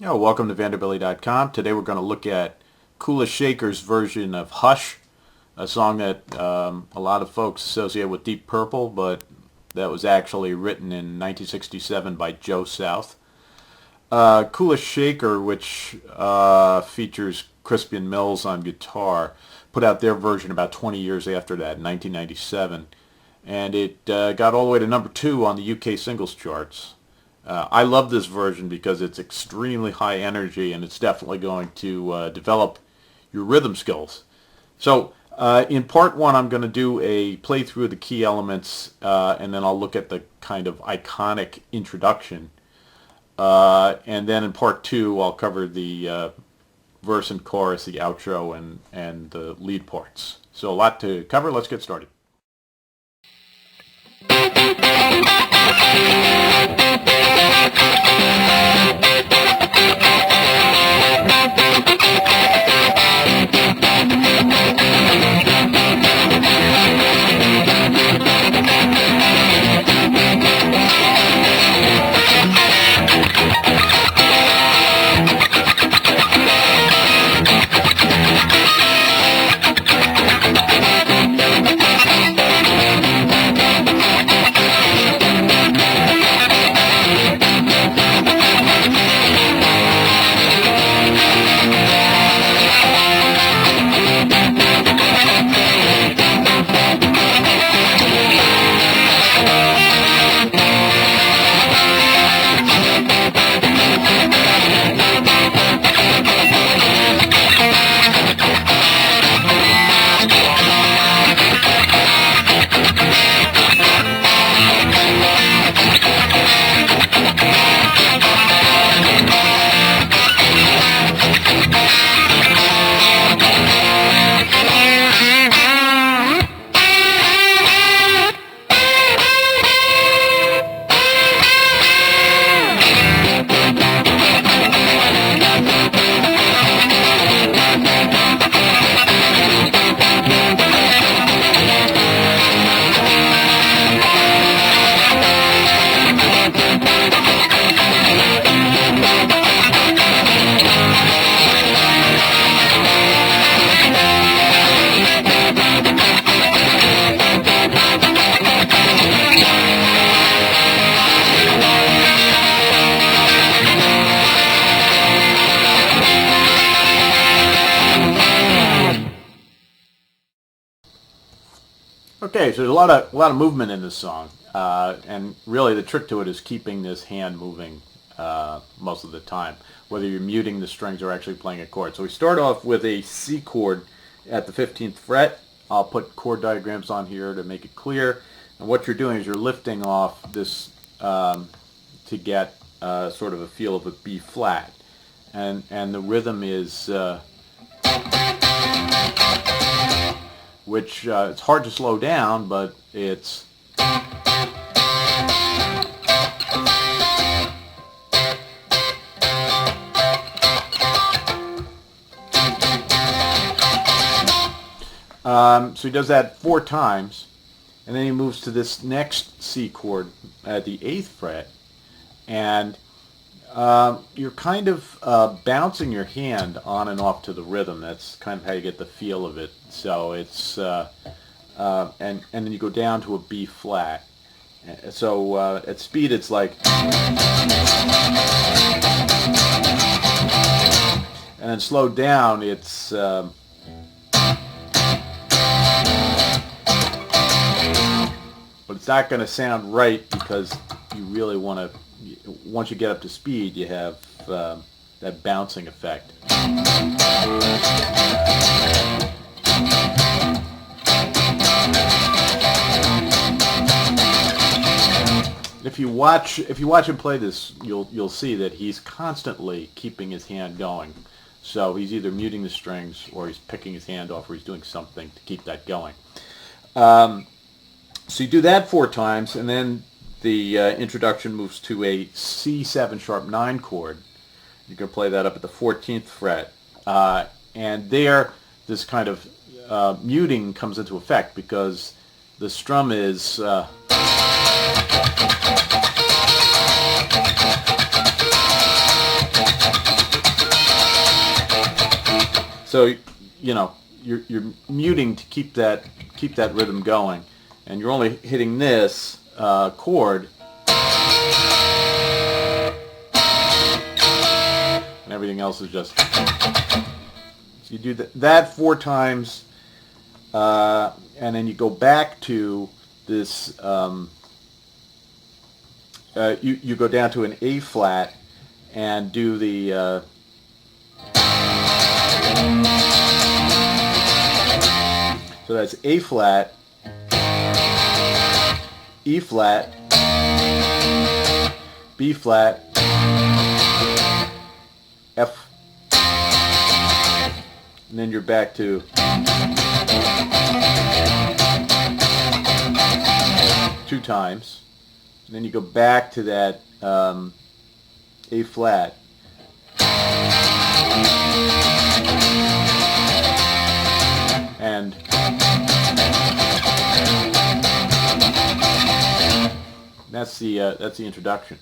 Welcome to Vanderbilly.com. Today we're going to look at Kula Shaker's version of Hush, a song that a lot of folks associate with Deep Purple, but that was actually written in 1967 by Joe South. Kula Shaker, which features Crispian Mills on guitar, put out their version about 20 years after that, in 1997, and it got all the way to number 2 on the UK singles charts. I love this version because it's extremely high energy and it's definitely going to develop your rhythm skills. So in part 1 I'm going to do a playthrough of the key elements and then I'll look at the kind of iconic introduction. And then in part 2 I'll cover the verse and chorus, the outro, and the lead parts. So a lot to cover. Let's get started. Okay, so there's a lot of movement in this song, and really the trick to it is keeping this hand moving most of the time, whether you're muting the strings or actually playing a chord. So we start off with a C chord at the 15th fret. I'll put chord diagrams on here to make it clear. And what you're doing is you're lifting off this to get sort of a feel of a B flat, and the rhythm is which it's hard to slow down, but it's so he does that 4 times, and then he moves to this next C chord at the 8th fret, and you're kind of bouncing your hand on and off to the rhythm. That's kind of how you get the feel of it. So it's and then you go down to a B flat. So at speed it's like, and then slowed down it's but it's not going to sound right because you really want to. Once you get up to speed, you have that bouncing effect. If you watch him play this, you'll see that he's constantly keeping his hand going. So he's either muting the strings or he's picking his hand off or he's doing something to keep that going. So you do that 4 times, and then the introduction moves to a C7 sharp 9 chord. You can play that up at the 14th fret. And there, this kind of muting comes into effect because the strum is So, you know, you're muting to keep that rhythm going, and you're only hitting this chord, and everything else is just. So you do that 4 times, and then you go back to this. You go down to an A flat and do the. So that's A flat, E flat, B flat, F, and then you're back to 2 times, and then you go back to that A flat. And that's the introduction.